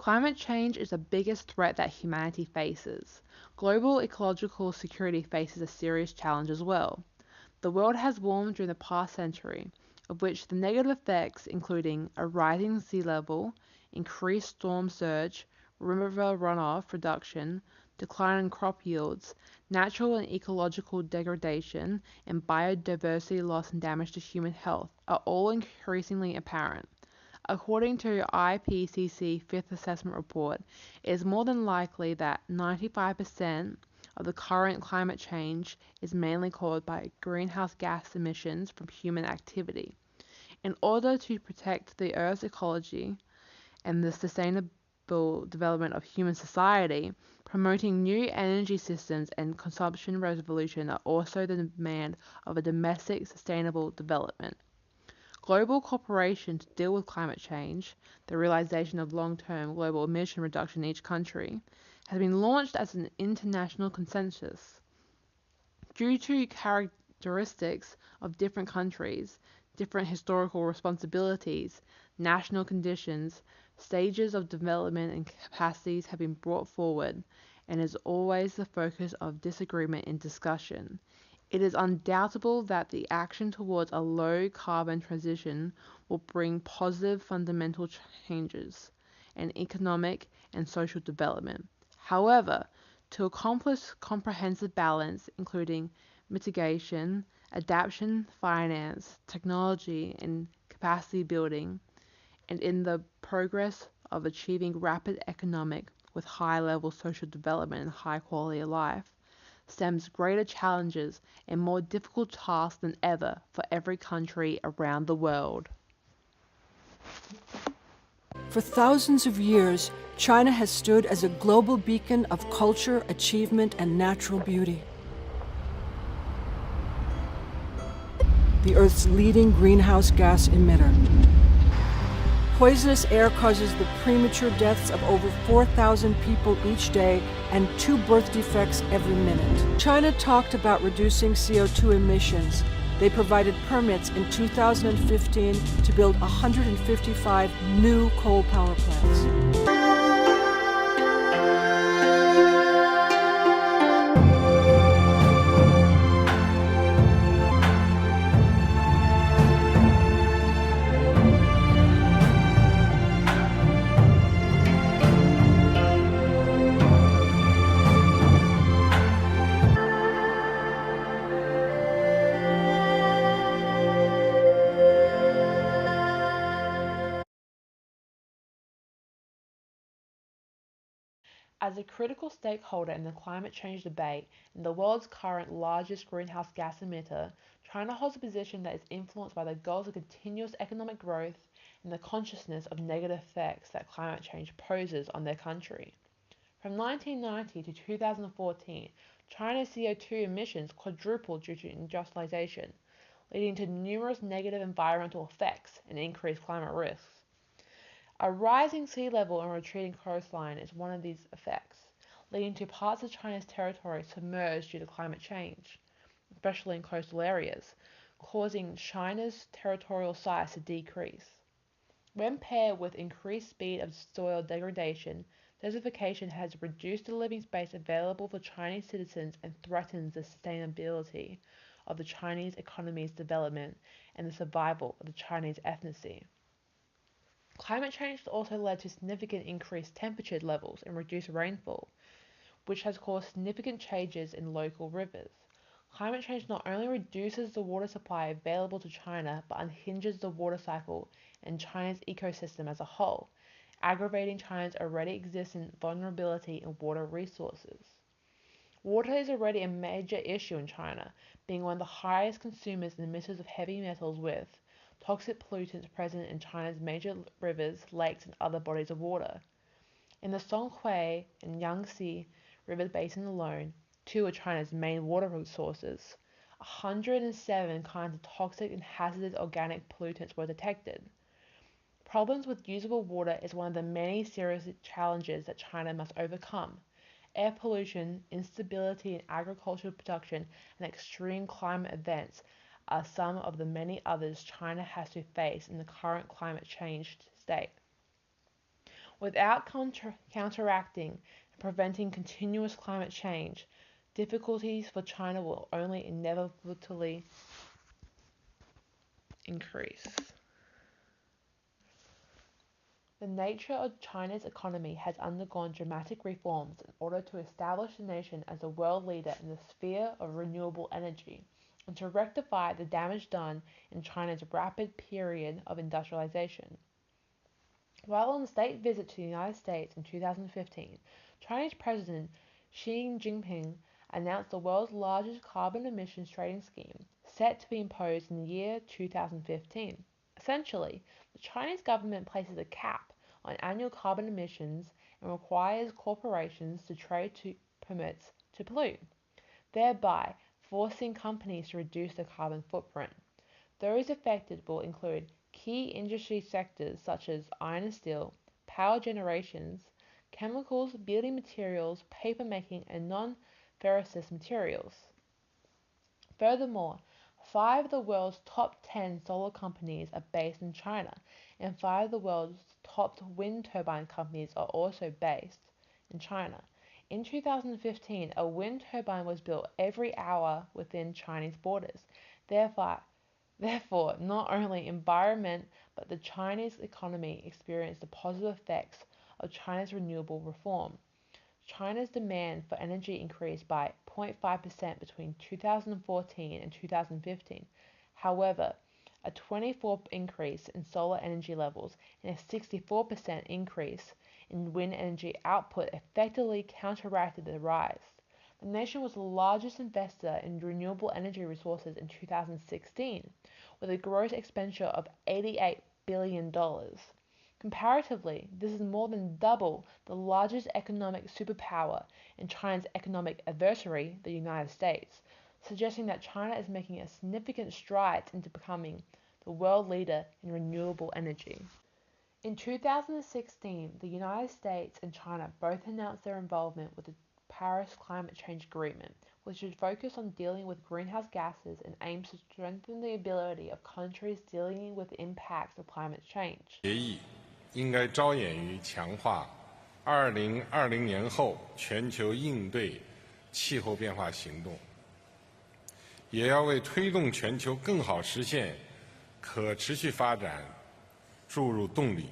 Climate change is the biggest threat that humanity faces. Global ecological security faces a serious challenge as well. The world has warmed during the past century, of which the negative effects, including a rising sea level, increased storm surge, river runoff reduction, decline in crop yields, natural and ecological degradation, and biodiversity loss and damage to human health, are all increasingly apparent. According to IPCC Fifth Assessment Report, it is more than likely that 95% of the current climate change is mainly caused by greenhouse gas emissions from human activity. In order to protect the Earth's ecology and the sustainable development of human society, promoting new energy systems and consumption revolution are also the demand of a domestic sustainable development. Global cooperation to deal with climate change, the realization of long-term global emission reduction in each country, has been launched as an international consensus. Due to characteristics of different countries, different historical responsibilities, national conditions, stages of development and capacities have been brought forward, and is always the focus of disagreement and discussion. It is undoubtable that the action towards a low carbon transition will bring positive fundamental changes in economic and social development. However, to accomplish comprehensive balance, including mitigation, adaptation, finance, technology, and capacity building, and in the progress of achieving rapid economic with high level social development and high quality of life, stems greater challenges and more difficult tasks than ever for every country around the world. For thousands of years, China has stood as a global beacon of culture, achievement, and natural beauty. The Earth's leading greenhouse gas emitter. Poisonous air causes the premature deaths of over 4,000 people each day and 2 birth defects every minute. China talked about reducing CO2 emissions. They provided permits in 2015 to build 155 new coal power plants. As a critical stakeholder in the climate change debate and the world's current largest greenhouse gas emitter, China holds a position that is influenced by the goals of continuous economic growth and the consciousness of negative effects that climate change poses on their country. From 1990 to 2014, China's CO2 emissions quadrupled due to industrialization, leading to numerous negative environmental effects and increased climate risks. A rising sea level and retreating coastline is one of these effects, leading to parts of China's territory submerged due to climate change, especially in coastal areas, causing China's territorial size to decrease. When paired with increased speed of soil degradation, desertification has reduced the living space available for Chinese citizens and threatens the sustainability of the Chinese economy's development and the survival of the Chinese ethnicity. Climate change has also led to significant increased temperature levels and reduced rainfall, which has caused significant changes in local rivers. Climate change not only reduces the water supply available to China, but unhinges the water cycle and China's ecosystem as a whole, aggravating China's already existing vulnerability in water resources. Water is already a major issue in China, being one of the highest consumers and emitters of heavy metals with toxic pollutants present in China's major rivers, lakes, and other bodies of water. In the Songhui and Yangtze River basin alone, 2 of China's main water sources, 107 kinds of toxic and hazardous organic pollutants were detected. Problems with usable water is one of the many serious challenges that China must overcome. Air pollution, instability in agricultural production, and extreme climate events are some of the many others China has to face in the current climate change state. Without counteracting and preventing continuous climate change, difficulties for China will only inevitably increase. The nature of China's economy has undergone dramatic reforms in order to establish the nation as a world leader in the sphere of renewable energy and to rectify the damage done in China's rapid period of industrialization. While on a state visit to the United States in 2015, Chinese President Xi Jinping announced the world's largest carbon emissions trading scheme, set to be imposed in the year 2015. Essentially, the Chinese government places a cap on annual carbon emissions and requires corporations to trade permits to pollute, thereby forcing companies to reduce their carbon footprint. Those affected will include key industry sectors such as iron and steel, power generations, chemicals, building materials, papermaking, and non-ferrous materials. Furthermore, 5 of the world's top 10 solar companies are based in China, and 5 of the world's top wind turbine companies are also based in China. In 2015, a wind turbine was built every hour within Chinese borders. Therefore, not only environment but the Chinese economy experienced the positive effects of China's renewable reform. China's demand for energy increased by 0.5% between 2014 and 2015. However, a 24% increase in solar energy levels and a 64% increase in wind energy output effectively counteracted the rise. The nation was the largest investor in renewable energy resources in 2016, with a gross expenditure of $88 billion. Comparatively, this is more than double the largest economic superpower and China's economic adversary, the United States, suggesting that China is making a significant strides into becoming the world leader in renewable energy. In 2016, the United States and China both announced their involvement with the Paris Climate Change Agreement, which should focus on dealing with greenhouse gases and aims to strengthen the ability of countries dealing with the impacts of climate change. 协议应该着眼于强化2020年后全球应对气候变化行动，也要为推动全球更好实现可持续发展注入动力，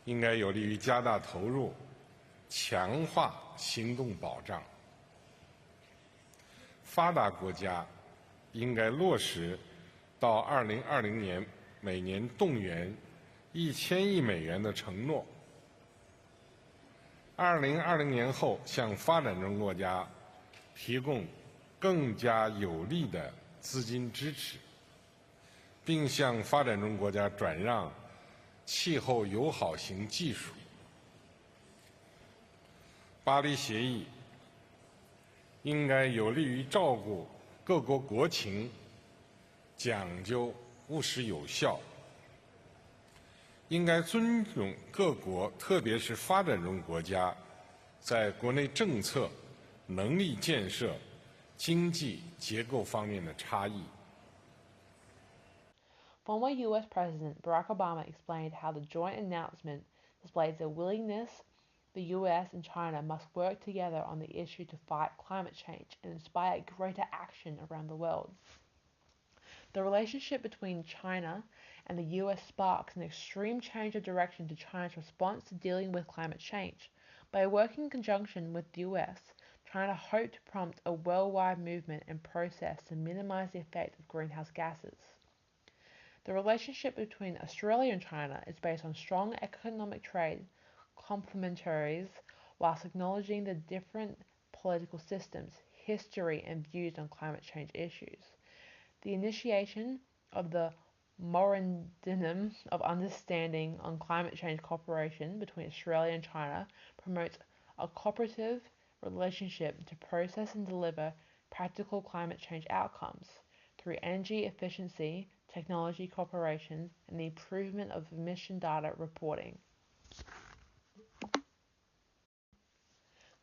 应该有利于加大投入，强化行动保障。发达国家应该落实到2020年每年动员1000亿美元的承诺。2020年后向发展中国家提供更加有力的资金支持，并向发展中国家转让气候友好型技术。巴黎协议应该有利于照顾各国国情，讲究务实有效，应该尊重各国，特别是发展中国家在国内政策、能力建设、经济结构方面的差异。Former U.S. President Barack Obama explained how the joint announcement displays their willingness the U.S. and China must work together on the issue to fight climate change and inspire greater action around the world. The relationship between China and the U.S. sparks an extreme change of direction to China's response to dealing with climate change. By working in conjunction with the U.S., China hoped to prompt a worldwide movement and process to minimize the effect of greenhouse gases. The relationship between Australia and China is based on strong economic trade complementaries whilst acknowledging the different political systems, history and views on climate change issues. The initiation of the Memorandum of Understanding on Climate Change Cooperation between Australia and China promotes a cooperative relationship to process and deliver practical climate change outcomes through energy efficiency, technology cooperation, and the improvement of emission data reporting.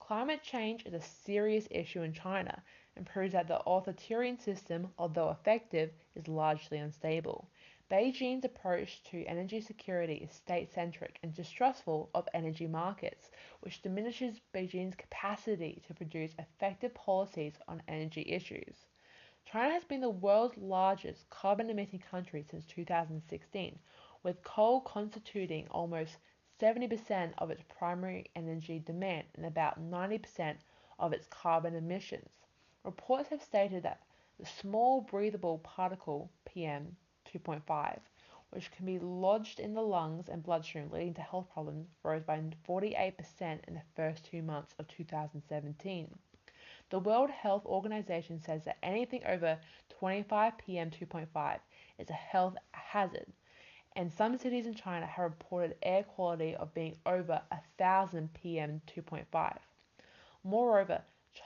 Climate change is a serious issue in China and proves that the authoritarian system, although effective, is largely unstable. Beijing's approach to energy security is state-centric and distrustful of energy markets, which diminishes Beijing's capacity to produce effective policies on energy issues. China has been the world's largest carbon-emitting country since 2016, with coal constituting almost 70% of its primary energy demand and about 90% of its carbon emissions. Reports have stated that the small breathable particle PM 2.5, which can be lodged in the lungs and bloodstream, leading to health problems, rose by 48% in the first 2 months of 2017. The World Health Organization says that anything over 25 PM 2.5 is a health hazard, and some cities in China have reported air quality of being over 1,000 PM 2.5. Moreover,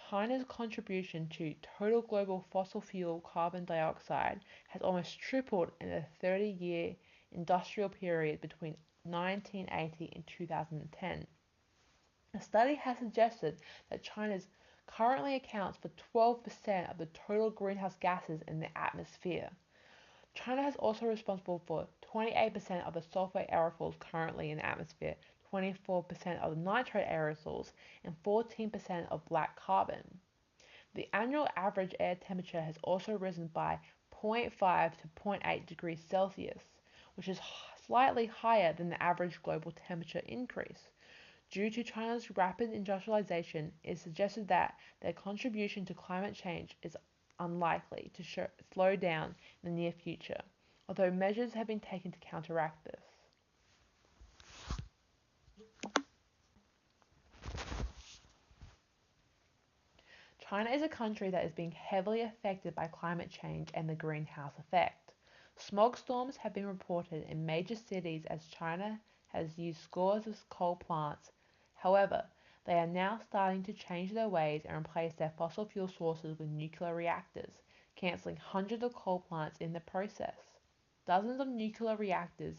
China's contribution to total global fossil fuel carbon dioxide has almost tripled in the 30-year industrial period between 1980 and 2010. A study has suggested that China currently accounts for 12% of the total greenhouse gases in the atmosphere. China is also responsible for 28% of the sulfate aerosols currently in the atmosphere, 24% of the nitrate aerosols, and 14% of black carbon. The annual average air temperature has also risen by 0.5 to 0.8 degrees Celsius, which is slightly higher than the average global temperature increase. Due to China's rapid industrialization, it is suggested that their contribution to climate change is unlikely to slow down in the near future, although measures have been taken to counteract this. China is a country that is being heavily affected by climate change and the greenhouse effect. Smog storms have been reported in major cities as China has used scores of coal plants. However, they are now starting to change their ways and replace their fossil fuel sources with nuclear reactors, cancelling hundreds of coal plants in the process. Dozens of nuclear reactors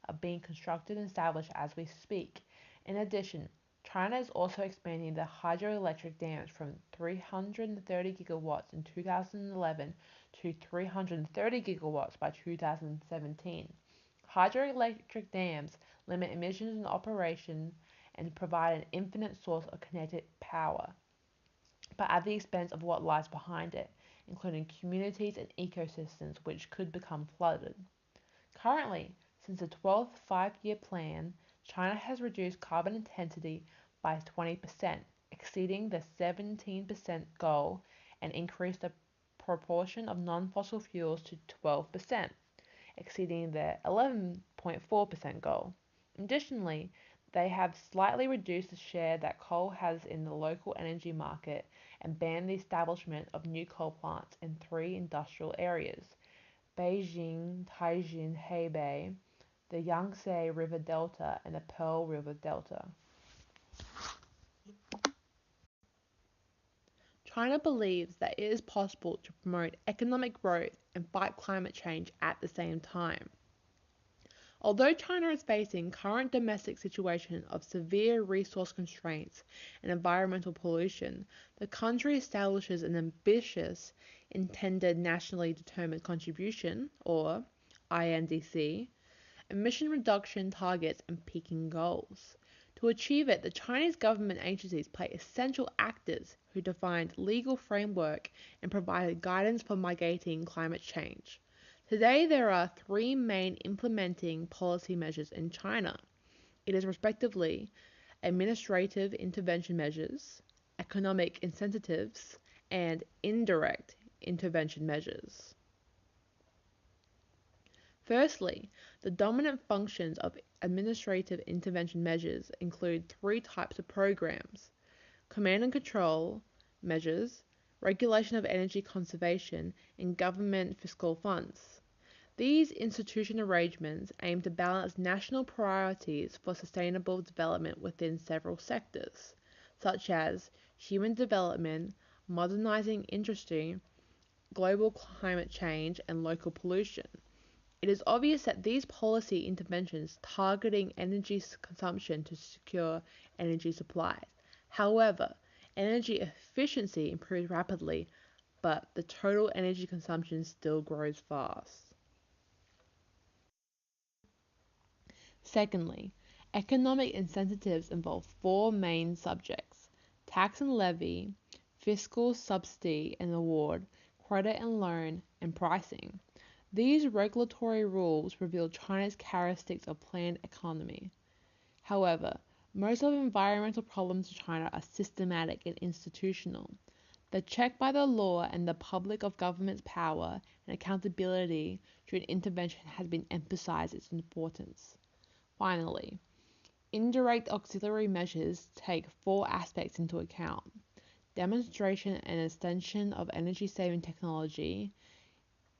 are being constructed and established as we speak. In addition, China is also expanding the hydroelectric dams from 330 gigawatts in 2011 to 330 gigawatts by 2017. Hydroelectric dams limit emissions in operation and provide an infinite source of kinetic power, but at the expense of what lies behind it, including communities and ecosystems which could become flooded. Currently, since the 12th five-year plan, China has reduced carbon intensity by 20%, exceeding the 17% goal, and increased the proportion of non-fossil fuels to 12%, exceeding the 11.4% goal. Additionally, they have slightly reduced the share that coal has in the local energy market and banned the establishment of new coal plants in 3 industrial areas: Beijing, Taizhou, Hebei, the Yangtze River Delta, and the Pearl River Delta. China believes that it is possible to promote economic growth and fight climate change at the same time. Although China is facing current domestic situation of severe resource constraints and environmental pollution, the country establishes an ambitious intended nationally determined contribution, or INDC, emission reduction targets and peaking goals. To achieve it, the Chinese government agencies play essential actors who defined legal framework and provided guidance for mitigating climate change. Today, there are 3 main implementing policy measures in China. It is respectively administrative intervention measures, economic incentives, and indirect intervention measures. Firstly, the dominant functions of administrative intervention measures include 3 types of programs: command and control measures, regulation of energy conservation, and government fiscal funds. These institutional arrangements aim to balance national priorities for sustainable development within several sectors, such as human development, modernizing industry, global climate change, and local pollution. It is obvious that these policy interventions targeting energy consumption to secure energy supplies. However, energy efficiency improves rapidly, but the total energy consumption still grows fast. Secondly, economic incentives involve four main subjects: tax and levy, fiscal subsidy and award, credit and loan, and pricing. These regulatory rules reveal China's characteristics of planned economy. However, most of environmental problems in China are systematic and institutional. The check by the law and the public of government's power and accountability during intervention has been emphasized its importance. Finally, indirect auxiliary measures take four aspects into account: demonstration and extension of energy saving technology,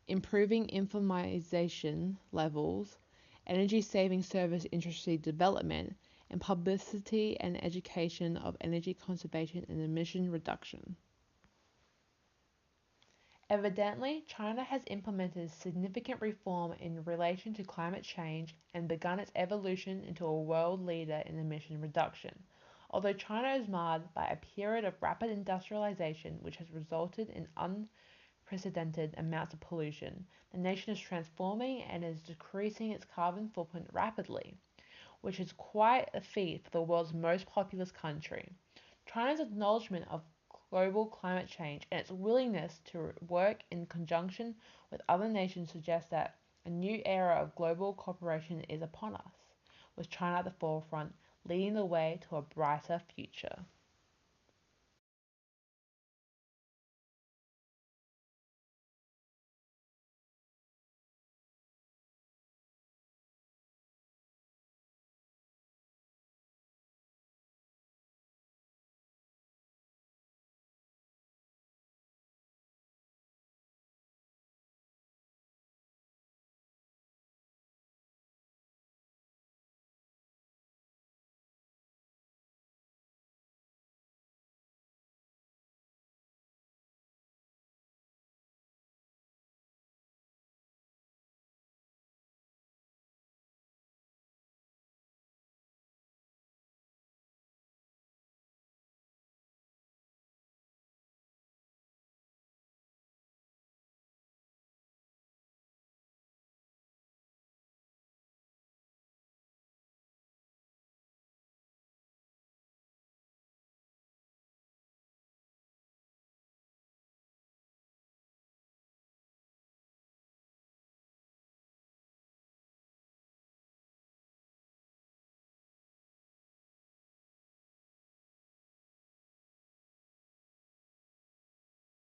improving informatization levels, energy saving service industry development, and publicity and education of energy conservation and emission reduction. Evidently, China has implemented significant reform in relation to climate change and begun its evolution into a world leader in emission reduction. Although China is marred by a period of rapid industrialization which has resulted in unprecedented amounts of pollution, the nation is transforming and is decreasing its carbon footprint rapidly, which is quite a feat for the world's most populous country. China's acknowledgement of global climate change and its willingness to work in conjunction with other nations suggests that a new era of global cooperation is upon us, with China at the forefront, leading the way to a brighter future.